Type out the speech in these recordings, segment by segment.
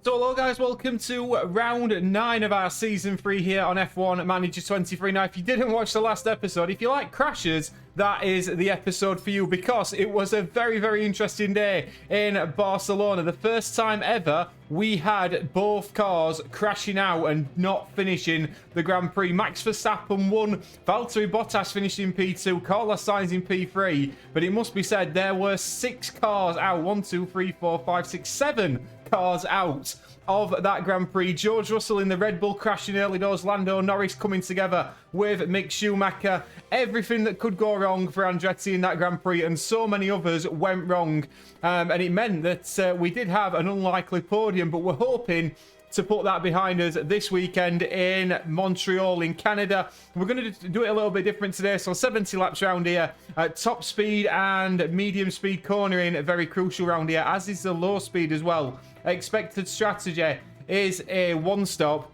So hello guys, welcome to round 9 of our season 3 here on F1 Manager 23. Now if you didn't watch the last episode, if you like crashes, that is the episode for you, because it was a very interesting day in Barcelona. The first time ever we had both cars crashing out and not finishing the Grand Prix. Max Verstappen won, Valtteri Bottas finished in P2, Carlos Sainz in P3, but it must be said there were 6 cars out. 1, 2, 3, 4, 5, 6, 7 cars out of that Grand Prix. George Russell in the Red Bull crashing early doors, Lando Norris coming together with Mick Schumacher. Everything that could go wrong for Andretti in that Grand Prix, and so many others went wrong, and it meant that we did have an unlikely podium, but we're hoping to put that behind us this weekend in Montreal in Canada. We're going to do it a little bit different today, so 70 laps around here, top speed and medium speed cornering, very crucial round here, as is the low speed as well. Expected strategy is a one stop.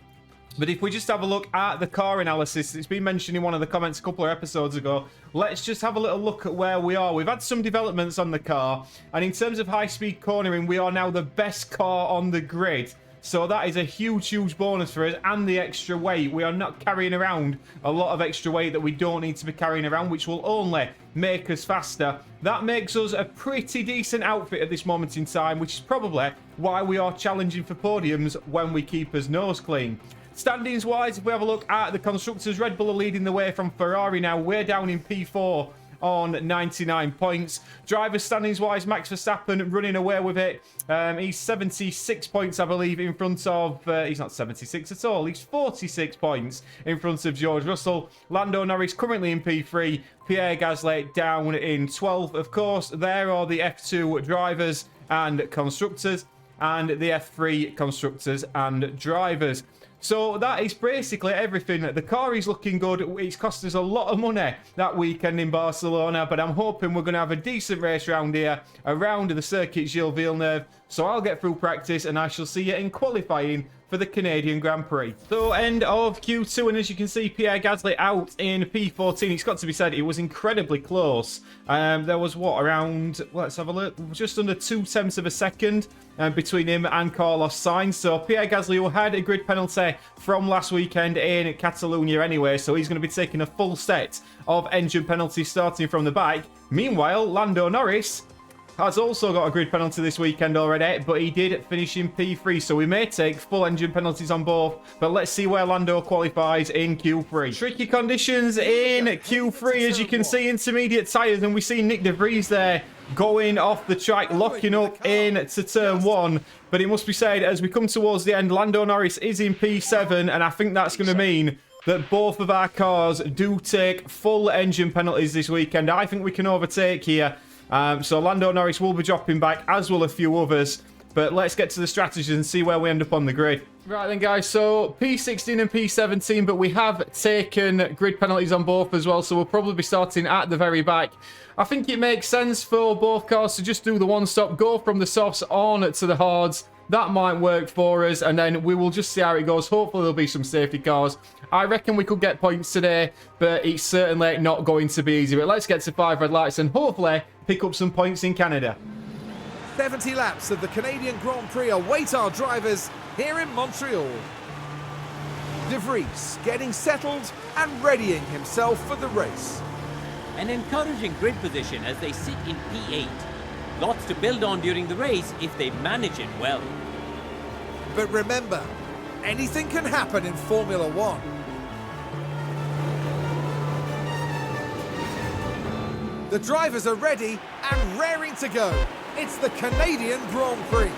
But if we just have a look at the car analysis, it's been mentioned in one of the comments a couple of episodes ago. Let's just have a little look at where we are. We've had some developments on the car, and in terms of high-speed cornering, we are now the best car on the grid. So that is a huge bonus for us, and the extra weight. We are not carrying around a lot of extra weight that we don't need to be carrying around, which will only make us faster. That makes us a pretty decent outfit at this moment in time, which is probably why we are challenging for podiums when we keep us nose clean. Standings wise, if we have a look at the constructors, Red Bull are leading the way from Ferrari now. We're down in P4 on 99 points. Drivers standings wise, Max Verstappen running away with it. He's 76 points, I believe, in front of... he's not 76 at all. He's 46 points in front of George Russell. Lando Norris currently in P3. Pierre Gasly down in 12th. Of course, there are the F2 drivers and constructors, and the F3 constructors and drivers. So that is basically everything. The car is looking good. It's cost us a lot of money that weekend in Barcelona, but I'm hoping we're going to have a decent race round here, around the circuit Gilles Villeneuve. So I'll get through practice, and I shall see you in qualifying for the Canadian Grand Prix. So end of Q2, and as you can see, Pierre Gasly out in P14. It's got to be said, it was incredibly close. There was what, around, let's have a look, just under 0.2 of a second between him and Carlos Sainz. So Pierre Gasly, who had a grid penalty from last weekend in Catalonia anyway, so he's going to be taking a full set of engine penalties starting from the back. Meanwhile, Lando Norris has also got a grid penalty this weekend already, but he did finish in P3, so we may take full engine penalties on both, but let's see where Lando qualifies in Q3. Tricky conditions in Q3, as you can see, intermediate tyres, and we see Nick De Vries there going off the track, locking up into turn 1, but it must be said, as we come towards the end, Lando Norris is in P7, and I think that's going to mean that both of our cars do take full engine penalties this weekend. I think we can overtake here. So Lando Norris will be dropping back, as will a few others. But let's get to the strategies and see where we end up on the grid. Right then, guys, so P16 and P17, but we have taken grid penalties on both as well, so we'll probably be starting at the very back. I think it makes sense for both cars to just do the one-stop, go from the softs on to the hards. That might work for us, and then we will just see how it goes. Hopefully there'll be some safety cars. I reckon we could get points today, but it's certainly not going to be easy. But let's get to 5 red lights and hopefully pick up some points in Canada. 70 laps of the Canadian Grand Prix await our drivers here in Montreal. De Vries getting settled and readying himself for the race. An encouraging grid position as they sit in P8. Lots to build on during the race if they manage it well. But remember, anything can happen in Formula One. The drivers are ready and raring to go. It's the Canadian Grand Prix.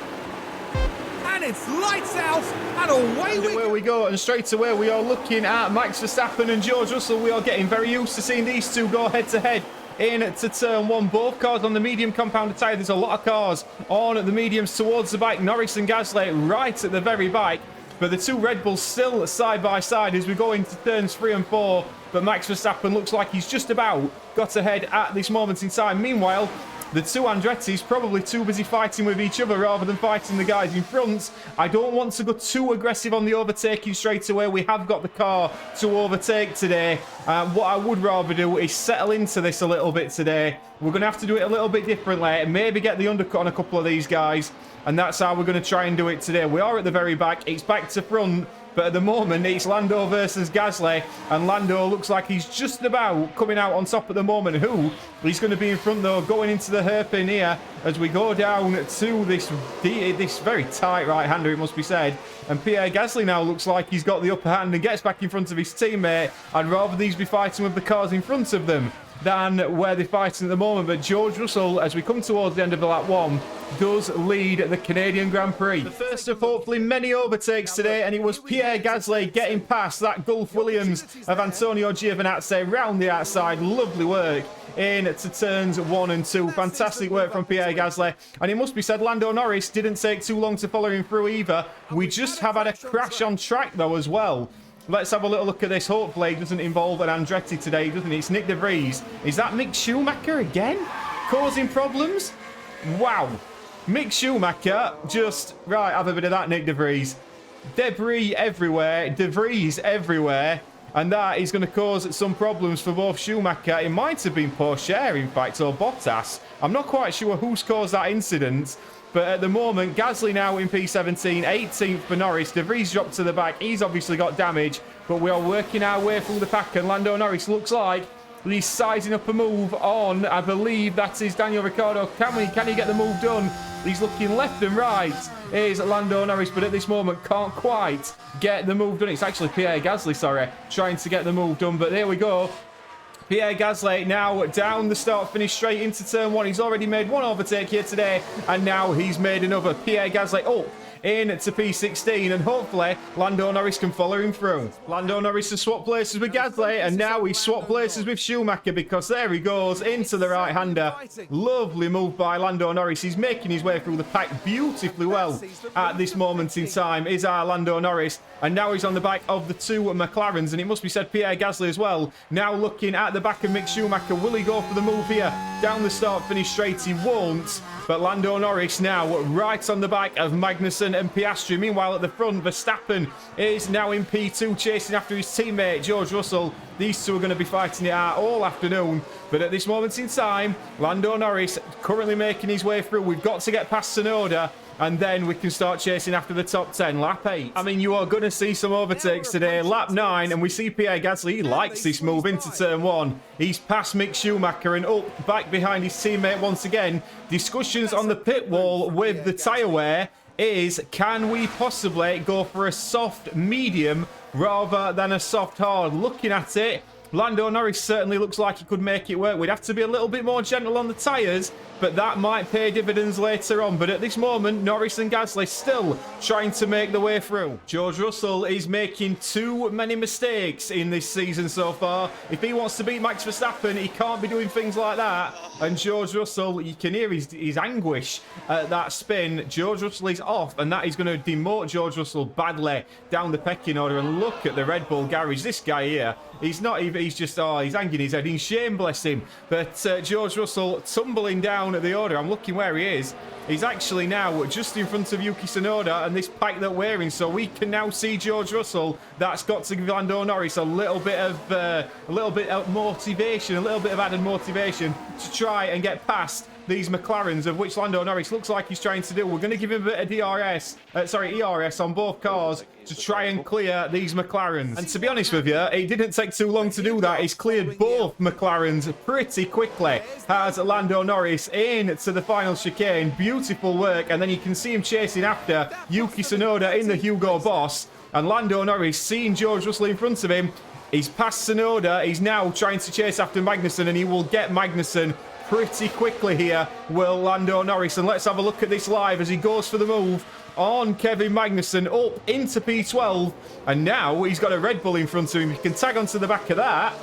And it's lights out and away we go. And straight away we are looking at Max Verstappen and George Russell. We are getting very used to seeing these two go head to head into turn 1. Both cars on the medium compound tyre. There's a lot of cars on the mediums towards the back. Norris and Gasly right at the very back. But the two Red Bulls still side by side as we go into turns 3 and 4. But Max Verstappen looks like he's just about got ahead at this moment in time. Meanwhile, the two Andretti's probably too busy fighting with each other rather than fighting the guys in front. I don't want to go too aggressive on the overtaking straight away. We have got the car to overtake today. What I would rather do is settle into this a little bit today. We're going to have to do it a little bit differently. Maybe get the undercut on a couple of these guys. And that's how we're going to try and do it today. We are at the very back. It's back to front. But at the moment, it's Lando versus Gasly. And Lando looks like he's just about coming out on top at the moment. He's going to be in front, though, going into the hairpin here as we go down to this very tight right-hander, it must be said. And Pierre Gasly now looks like he's got the upper hand and gets back in front of his teammate. I'd rather these be fighting with the cars in front of them than where they're fighting at the moment. But George Russell, as we come towards the end of the lap 1, does lead the Canadian Grand Prix. The first of hopefully many overtakes today, and it was Pierre Gasly getting past that Gulf Williams of Antonio Giovinazzi round the outside. Lovely work into turns 1 and 2. Fantastic work from Pierre Gasly. And it must be said, Lando Norris didn't take too long to follow him through either. We just have had a crash on track, though, as well. Let's have a little look at this. Hopefully it doesn't involve an Andretti today, doesn't it? It's Nick De Vries. Is that Mick Schumacher again? Causing problems? Wow. Mick Schumacher just... Right, have a bit of that, Nick De Vries. Debris everywhere. De Vries everywhere. And that is going to cause some problems for both Schumacher. It might have been Porsche, in fact, or Bottas. I'm not quite sure who's caused that incident. But at the moment, Gasly now in P17, 18th for Norris. De Vries dropped to the back. He's obviously got damage, but we are working our way through the pack, and Lando Norris looks like he's sizing up a move on, I believe that is Daniel Ricciardo. Can he get the move done? He's looking left and right. Here's Lando Norris, but at this moment can't quite get the move done. It's actually Pierre Gasly, sorry, trying to get the move done, but there we go. Pierre Gasly now down the start finish straight into turn 1. He's already made one overtake here today, and now he's made another. Pierre Gasly up into P16, and hopefully Lando Norris can follow him through. Lando Norris has swapped places with Gasly, and now he's swapped places with Schumacher, because there he goes into the right-hander. Lovely move by Lando Norris. He's making his way through the pack beautifully well at this moment in time, is our Lando Norris. And now he's on the back of the two McLarens, and it must be said Pierre Gasly as well. Now looking at the back of Mick Schumacher. Will he go for the move here? Down the start finish straight, he won't. But Lando Norris now right on the back of Magnussen and Piastri. Meanwhile, at the front, Verstappen is now in P2, chasing after his teammate, George Russell. These two are going to be fighting it out all afternoon. But at this moment in time, Lando Norris currently making his way through. We've got to get past Tsunoda, and then we can start chasing after the top 10. Lap 8. I mean, you are going to see some overtakes today. Lap 9, and we see Pierre Gasly. He likes this move into turn 1. He's past Mick Schumacher and up back behind his teammate once again. Discussions on the pit wall with the tyre wear is, can we possibly go for a soft medium rather than a soft hard? Looking at it, Lando Norris certainly looks like he could make it work. We'd have to be a little bit more gentle on the tyres, but that might pay dividends later on. But at this moment, Norris and Gasly still trying to make the way through. George Russell is making too many mistakes in this season so far. If he wants to beat Max Verstappen, he can't be doing things like that. And George Russell, you can hear his anguish at that spin. George Russell is off, and that is going to demote George Russell badly down the pecking order. And look at the Red Bull garage. This guy here, he's not even, he's just, he's hanging his head in shame, bless him. But George Russell tumbling down at the order. I'm looking where he is. He's actually now just in front of Yuki Tsunoda and this pack that we're in, so we can now see George Russell. That's got to give Lando Norris a little bit of motivation, a little bit of added motivation to try and get past these McLarens, of which Lando Norris looks like he's trying to do. We're going to give him a bit of ERS on both cars to try and clear these McLarens. And to be honest with you, it didn't take too long to do that. He's cleared both McLarens pretty quickly. Has Lando Norris into the final chicane. Beautiful work. And then you can see him chasing after Yuki Tsunoda in the Hugo Boss. And Lando Norris seeing George Russell in front of him. He's past Tsunoda. He's now trying to chase after Magnussen, and he will get Magnussen pretty quickly here, will Lando Norris. And let's have a look at this live as he goes for the move on Kevin Magnussen up into P12, and now he's got a Red Bull in front of him. He can tag onto the back of that.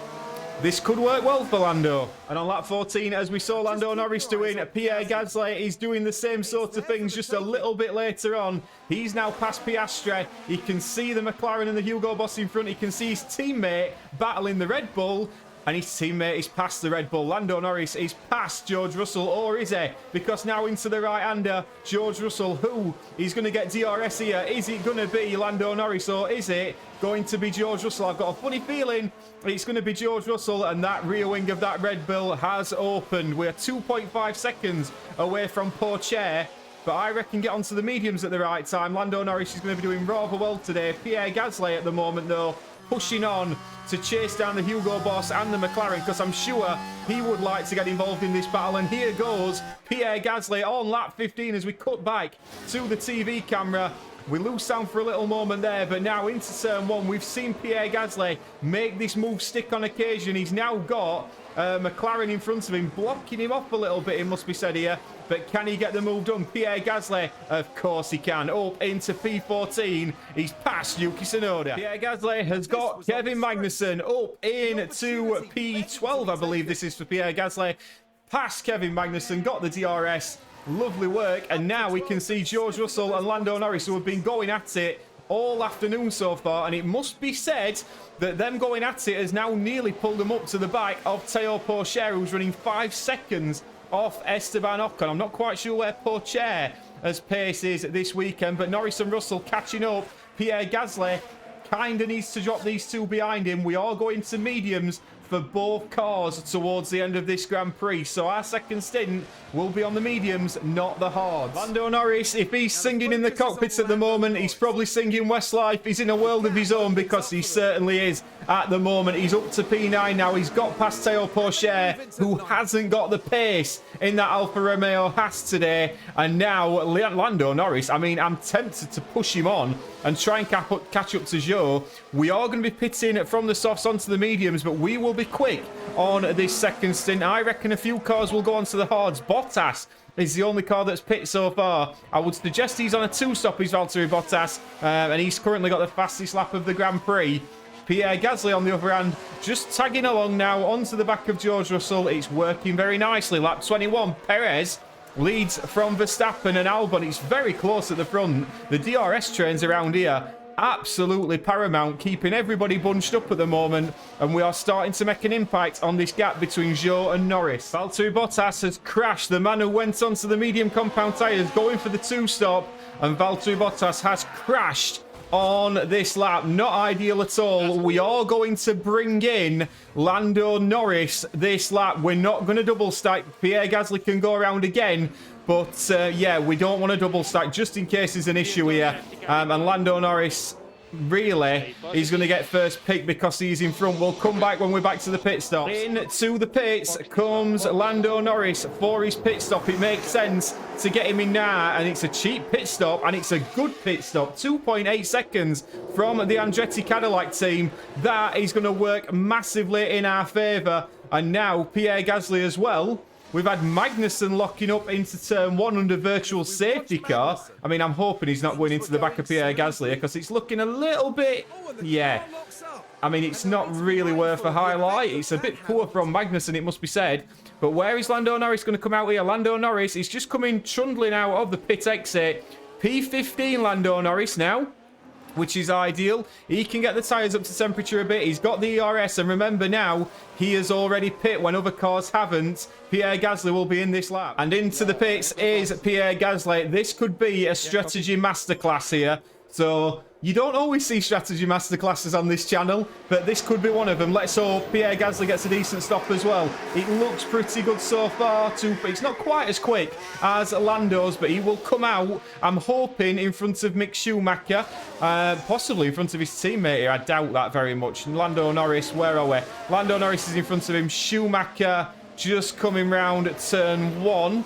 This could work well for Lando. And on lap 14, as we saw Lando Norris doing, Pierre Gasly is doing the same sort of things just a little bit later on. He's now past Piastri. He can see the McLaren and the Hugo Boss in front. He can see his teammate battling the Red Bull. And his teammate is past the Red Bull. Lando Norris is past George Russell, or is he? Because now into the right-hander, George Russell, who is going to get DRS here? Is it going to be Lando Norris, or is it going to be George Russell? I've got a funny feeling it's going to be George Russell, and that rear wing of that Red Bull has opened. We're 2.5 seconds away from poor chair. But I reckon get onto the mediums at the right time. Lando Norris is going to be doing rather well today. Pierre Gasly at the moment, though, pushing on to chase down the Hugo Boss and the McLaren, because I'm sure he would like to get involved in this battle. And here goes Pierre Gasly on lap 15 as we cut back to the TV camera. We lose sound for a little moment there, but now into turn one, we've seen Pierre Gasly make this move stick on occasion. He's now got McLaren in front of him, blocking him off a little bit, it must be said here. But can he get the move done? Pierre Gasly, of course he can. Up into P14. He's past Yuki Tsunoda. Pierre Gasly has got Kevin Magnussen up into P12, I believe this is for Pierre Gasly. Past Kevin Magnussen, got the DRS. Lovely work. And now we can see George Russell and Lando Norris, who have been going at it all afternoon so far, and it must be said that them going at it has now nearly pulled them up to the back of Théo Pourchaire, who's running 5 seconds off Esteban Ocon. I'm not quite sure where Pourchaire as pace is this weekend, but Norris and Russell catching up. Pierre Gasly kind of needs to drop these two behind him. We are going to mediums for both cars towards the end of this Grand Prix, so our second stint will be on the mediums, not the hards. Lando Norris, if he's singing in the cockpits at the moment, he's probably singing Westlife. He's in a world of his own, because he certainly is at the moment. He's up to P9 now. He's got past Théo Pourchaire, who hasn't got the pace in that Alfa Romeo Haas today. And now Lando Norris, I mean, I'm tempted to push him on and try and catch up to Zhou. We are going to be pitting from the softs onto the mediums, but we will be quick on this second stint. I reckon a few cars will go onto the hards. Bottas is the only car that's pit so far. I would suggest he's on a 2-stop, he's Valtteri Bottas, and he's currently got the fastest lap of the Grand Prix. Pierre Gasly, on the other hand, just tagging along now onto the back of George Russell. It's working very nicely. Lap 21, Perez leads from Verstappen and Albon. It's very close at the front. The DRS trains around here, absolutely paramount, keeping everybody bunched up at the moment, and we are starting to make an impact on this gap between Zhou and Norris. Valtteri Bottas has crashed. The man who went onto the medium compound tyres going for the 2-stop, and Valtteri Bottas has crashed on this lap. Not ideal at all. We are going to bring in Lando Norris this lap. We're not going to double stack. Pierre Gasly can go around again, but yeah, we don't want to double stack just in case there's an issue here. And Lando Norris, really, he's going to get first pick because he's in front. We'll come back when we're back to the pit stops. Into the pits comes Lando Norris for his pit stop. It makes sense to get him in now, and it's a cheap pit stop, and it's a good pit stop. 2.8 seconds from the Andretti Cadillac team. That is going to work massively in our favour. And now Pierre Gasly as well. We've had Magnussen locking up into turn one under virtual safety car. I mean, I'm hoping he's not going into the back of Pierre Gasly, because it's looking a little bit, yeah. I mean, it's not really worth a highlight. It's a bit poor from Magnussen, it must be said. But where is Lando Norris going to come out here? Lando Norris is just coming trundling out of the pit exit. P15 Lando Norris now, which is ideal. He can get the tyres up to temperature a bit. He's got the ERS, and remember now, he has already pit when other cars haven't. Pierre Gasly will be in this lap. And into the pits is Pierre Gasly. This could be a strategy masterclass here. So you don't always see strategy masterclasses on this channel, but this could be one of them. Let's hope Pierre Gasly gets a decent stop as well. It looks pretty good so far. It's not quite as quick as Lando's, but he will come out, I'm hoping, in front of Mick Schumacher, possibly in front of his teammate here. I doubt that very much. Lando Norris, where are we? Lando Norris is in front of him. Schumacher just coming round at turn one.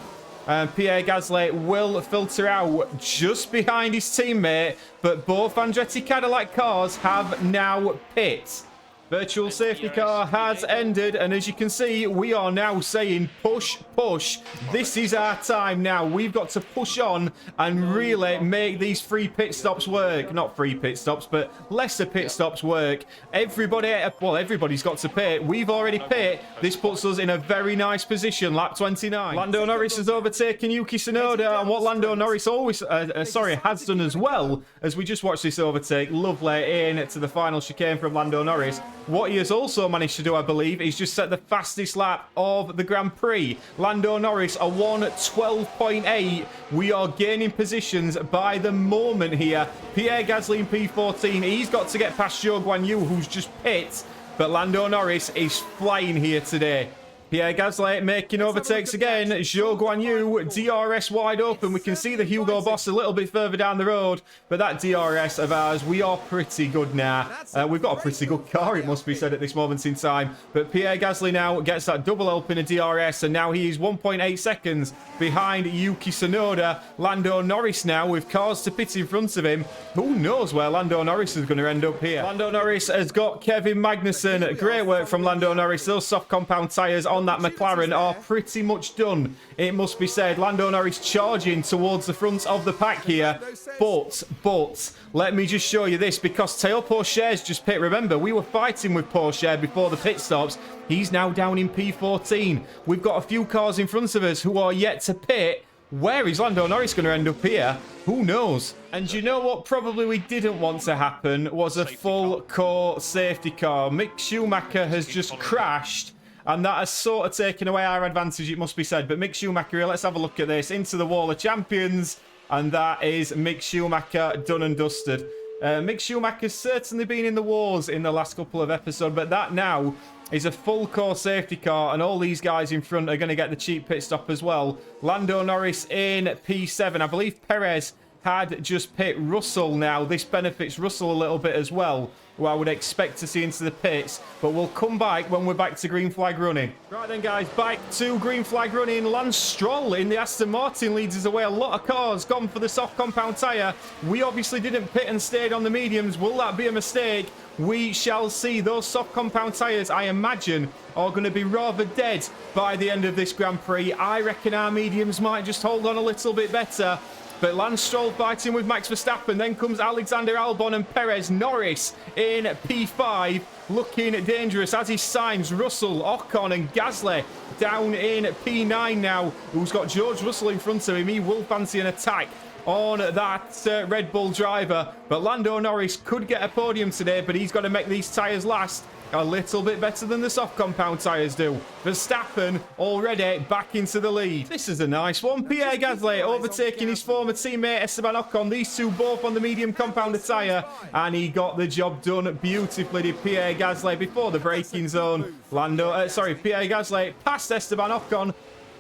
Pierre Gasly will filter out just behind his teammate, but both Andretti Cadillac cars have now pit. Virtual safety car has ended, and as you can see, we are now saying push, push. This is our time now. We've got to push on and really make these free pit stops work. Not free pit stops, but lesser pit stops work. Everybody's got to pit. We've already pit. This puts us in a very nice position. Lap 29. Lando Norris has overtaken Yuki Tsunoda, and what Lando Norris has done as well, as we just watched this overtake, lovely in to the final chicane from Lando Norris. what he has also managed to do, I believe, is just set the fastest lap of the Grand Prix. Lando Norris, a 1:12.8. We are gaining positions by the moment here. Pierre Gasly in P14. He's got to get past Zhou Guanyu, who's just pit. But Lando Norris is flying here today. Pierre Gasly making overtakes again. Zhou Guanyu, DRS wide open. We can see the Hugo Boss a little bit further down the road. But that DRS of ours, we are pretty good now. We've got a pretty good car, it must be said, at this moment in time. But Pierre Gasly now gets that double open of DRS. And now he is 1.8 seconds behind Yuki Tsunoda. Lando Norris now with cars to pit in front of him. Who knows where Lando Norris is going to end up here. Lando Norris has got Kevin Magnussen. Great work from Lando Norris. Those soft compound tyres on that McLaren are pretty much done, it must be said. Lando Norris charging towards the front of the pack here. But, let me just show you this, because Théo Pourchaire's just pit. Remember, we were fighting with Pourchaire before the pit stops. He's now down in P14. We've got a few cars in front of us who are yet to pit. Where is Lando Norris going to end up here? Who knows? And you know what probably we didn't want to happen was a full core safety car. Mick Schumacher has just crashed, and that has sort of taken away our advantage, it must be said. But Mick Schumacher, let's have a look at this. Into the wall of champions. And that is Mick Schumacher done and dusted. Mick Schumacher's certainly been in the wars in the last couple of episodes. But that now is a full core safety car. And all these guys in front are going to get the cheap pit stop as well. Lando Norris in P7. I believe Perez had just pit Russell now. This benefits Russell a little bit as well, who I would expect to see into the pits. But we'll come back when we're back to green flag running. Right then, guys, back to green flag running. Lance Stroll in the Aston Martin leads us away. A lot of cars gone for the soft compound tyre. We obviously didn't pit and stayed on the mediums. Will that be a mistake? We shall see. Those soft compound tyres, I imagine, are going to be rather dead by the end of this Grand Prix. I reckon our mediums might just hold on a little bit better. But Lance Stroll fighting with Max Verstappen. Then comes Alexander Albon and Perez. Norris in P5, looking dangerous as he signs Russell, Ocon and Gasly down in P9 now. Who's got George Russell in front of him. He will fancy an attack on that Red Bull driver. But Lando Norris could get a podium today, but he's got to make these tyres last a little bit better than the soft compound tyres do. Verstappen already back into the lead. This is a nice one. Pierre Gasly overtaking his former teammate Esteban Ocon. These two both on the medium compound tyre, and he got the job done beautifully, did Pierre Gasly before the braking zone. Pierre Gasly passed Esteban Ocon.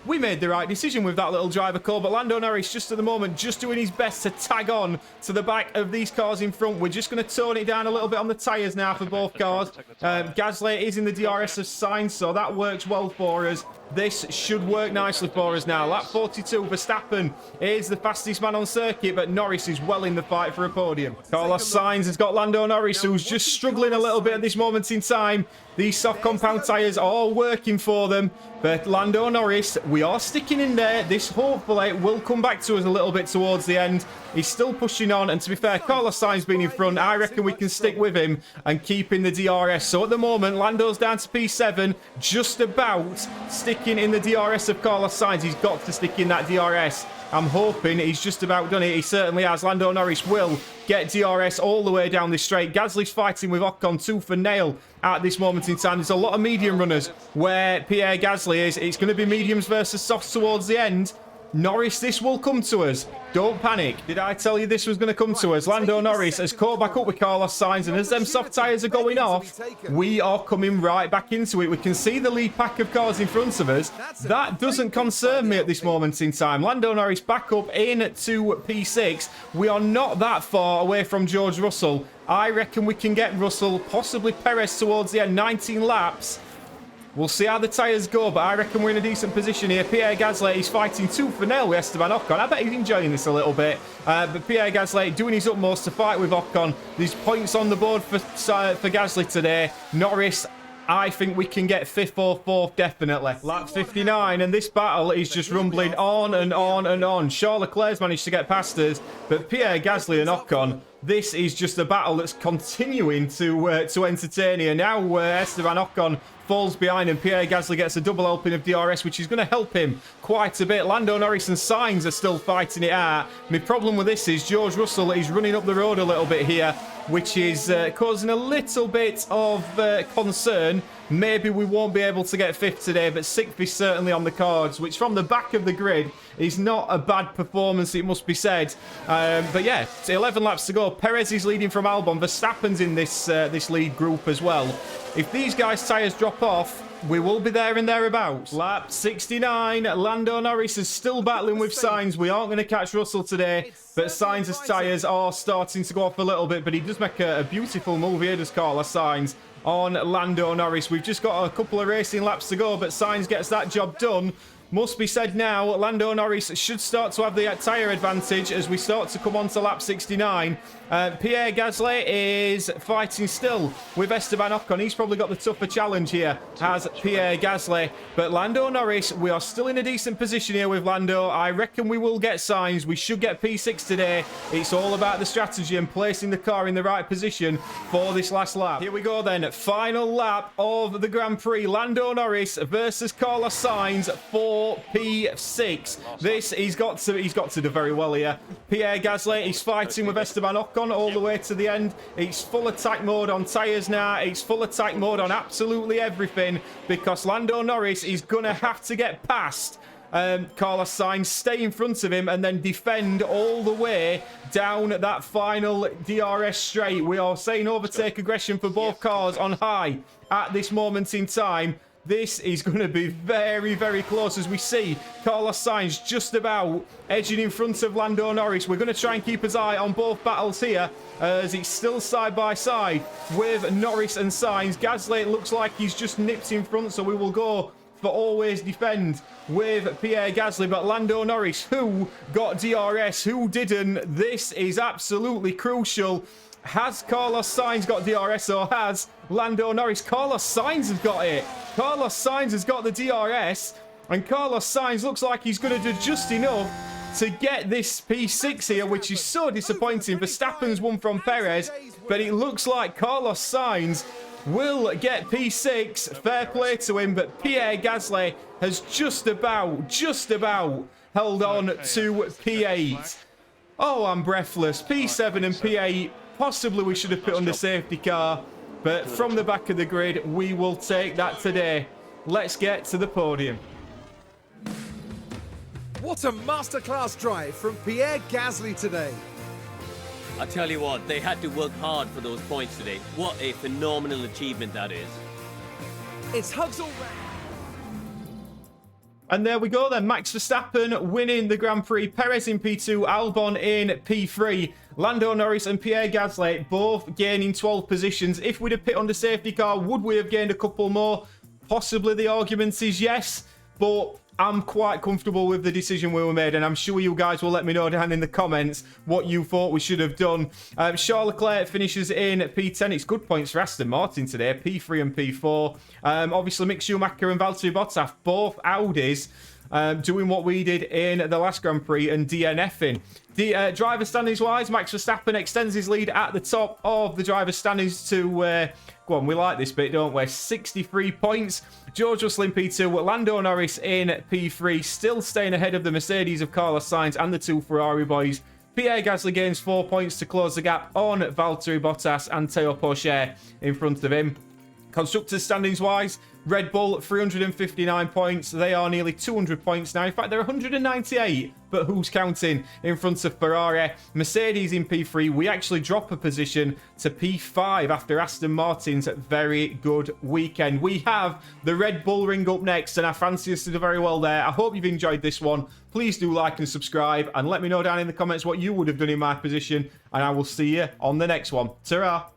We made the right decision with that little driver call, but Lando Norris just at the moment just doing his best to tag on to the back of these cars in front. We're just going to tone it down a little bit on the tyres now for both cars. Gasly is in the DRS as signed, so that works well for us. This should work nicely for us now. Lap 42, Verstappen is the fastest man on circuit, but Norris is well in the fight for a podium. Carlos Sainz has got Lando Norris, who's just struggling a little bit at this moment in time. These soft compound tyres are all working for them, but Lando Norris, we are sticking in there. This hopefully will come back to us a little bit towards the end. He's still pushing on, and to be fair, Carlos Sainz being in front, I reckon we can stick with him and keep in the DRS. So at the moment, Lando's down to P7, just about sticking in the DRS of Carlos Sainz. He's got to stick in that DRS. I'm hoping he's just about done it. He certainly has. Lando Norris will get DRS all the way down this straight. Gasly's fighting with Ocon tooth and nail at this moment in time. There's a lot of medium runners where Pierre Gasly is. It's going to be mediums versus softs towards the end. Norris, this will come to us. Don't panic. Did I tell you this was going to come to us? Lando Norris has caught back up with Carlos Sainz, and as them soft tyres are going off, we are coming right back into it. We can see the lead pack of cars in front of us. That doesn't concern me at this moment in time. Lando Norris back up into P6. We are not that far away from George Russell. I reckon we can get Russell, possibly Perez towards the end. 19 laps. We'll see how the tyres go, but I reckon we're in a decent position here. Pierre Gasly is fighting tooth and nail with Esteban Ocon. I bet he's enjoying this a little bit. But Pierre Gasly doing his utmost to fight with Ocon. There's points on the board for Gasly today. Norris, I think we can get 5th or 4th, definitely. Lap 59, and this battle is just rumbling on and on and on. Charles Leclerc's managed to get past us, but Pierre Gasly and Ocon, this is just a battle that's continuing to entertain here. Now Esteban Ocon falls behind and Pierre Gasly gets a double helping of DRS, which is going to help him quite a bit. Lando Norris and Sainz are still fighting it out. My problem with this is George Russell is running up the road a little bit here. which is causing a little bit of concern. Maybe we won't be able to get 5th today, but 6th is certainly on the cards, which from the back of the grid is not a bad performance, it must be said. But yeah, 11 laps to go. Perez is leading from Albon. Verstappen's in this lead group as well. If these guys' tyres drop off, we will be there and thereabouts. Lap 69. Lando Norris is still battling with Sainz. We aren't going to catch Russell today, but Sainz's tyres are starting to go off a little bit, but he does make a beautiful move here, does Carlos Sainz, on Lando Norris. We've just got a couple of racing laps to go, but Sainz gets that job done. Must be said now, Lando Norris should start to have the tyre advantage as we start to come on to lap 69. Pierre Gasly is fighting still with Esteban Ocon. He's probably got the tougher challenge here, has Pierre Gasly. But Lando Norris, we are still in a decent position here with Lando. I reckon we will get Sainz. We should get P6 today. It's all about the strategy and placing the car in the right position for this last lap. Here we go then. Final lap of the Grand Prix. Lando Norris versus Carlos Sainz for P6. This he's got to do very well here. Pierre Gasly, he's fighting with Esteban Ocon all the way to the end. It's full attack mode on tyres now. It's full attack mode on absolutely everything because Lando Norris is gonna have to get past Carlos Sainz, stay in front of him and then defend all the way down that final DRS straight. We are saying overtake aggression for both cars on high at this moment in time. This is going to be very, very close as we see Carlos Sainz just about edging in front of Lando Norris. We're going to try and keep his eye on both battles here as it's still side by side with Norris and Sainz. Gasly, it looks like he's just nipped in front, so we will go for always defend with Pierre Gasly. But Lando Norris, who got DRS, who didn't? This is absolutely crucial. Has Carlos Sainz got DRS or has Lando Norris? Carlos Sainz has got it. Carlos Sainz has got the DRS, and Carlos Sainz looks like he's going to do just enough to get this P6 here, which is so disappointing. Verstappen's won from Perez, but it looks like Carlos Sainz will get P6. Fair play to him, but Pierre Gasly has just about held on to P8. Oh, I'm breathless. P7 and P8. Possibly we should have put under safety car, but from the back of the grid, we will take that today. Let's get to the podium. What a masterclass drive from Pierre Gasly today. I tell you what, they had to work hard for those points today. What a phenomenal achievement that is. It's hugs all round. And there we go then. Max Verstappen winning the Grand Prix. Perez in P2, Albon in P3. Lando Norris and Pierre Gasly both gaining 12 positions. If we'd have pit under safety car, would we have gained a couple more? Possibly the argument is yes, but I'm quite comfortable with the decision we were made, and I'm sure you guys will let me know down in the comments what you thought we should have done. Charles Leclerc finishes in P10. It's good points for Aston Martin today, P3 and P4. Obviously, Mick Schumacher and Valtteri Bottas, both Audis, doing what we did in the last Grand Prix and DNFing. The driver standings wise, Max Verstappen extends his lead at the top of the driver standings to, go on, we like this bit, don't we? 63 points. George Russell in P2, Lando Norris in P3, still staying ahead of the Mercedes of Carlos Sainz and the two Ferrari boys. Pierre Gasly gains 4 points to close the gap on Valtteri Bottas and Théo Pourchaire in front of him. Constructors standings wise, Red Bull 359 points. They are nearly 200 points now. In fact, they're 198, but who's counting in front of Ferrari? Mercedes in P3. We actually drop a position to P5 after Aston Martin's very good weekend. We have the Red Bull Ring up next, and I fancy us to do very well there. I hope you've enjoyed this one. Please do like and subscribe, and let me know down in the comments what you would have done in my position, and I will see you on the next one. Ta-ra!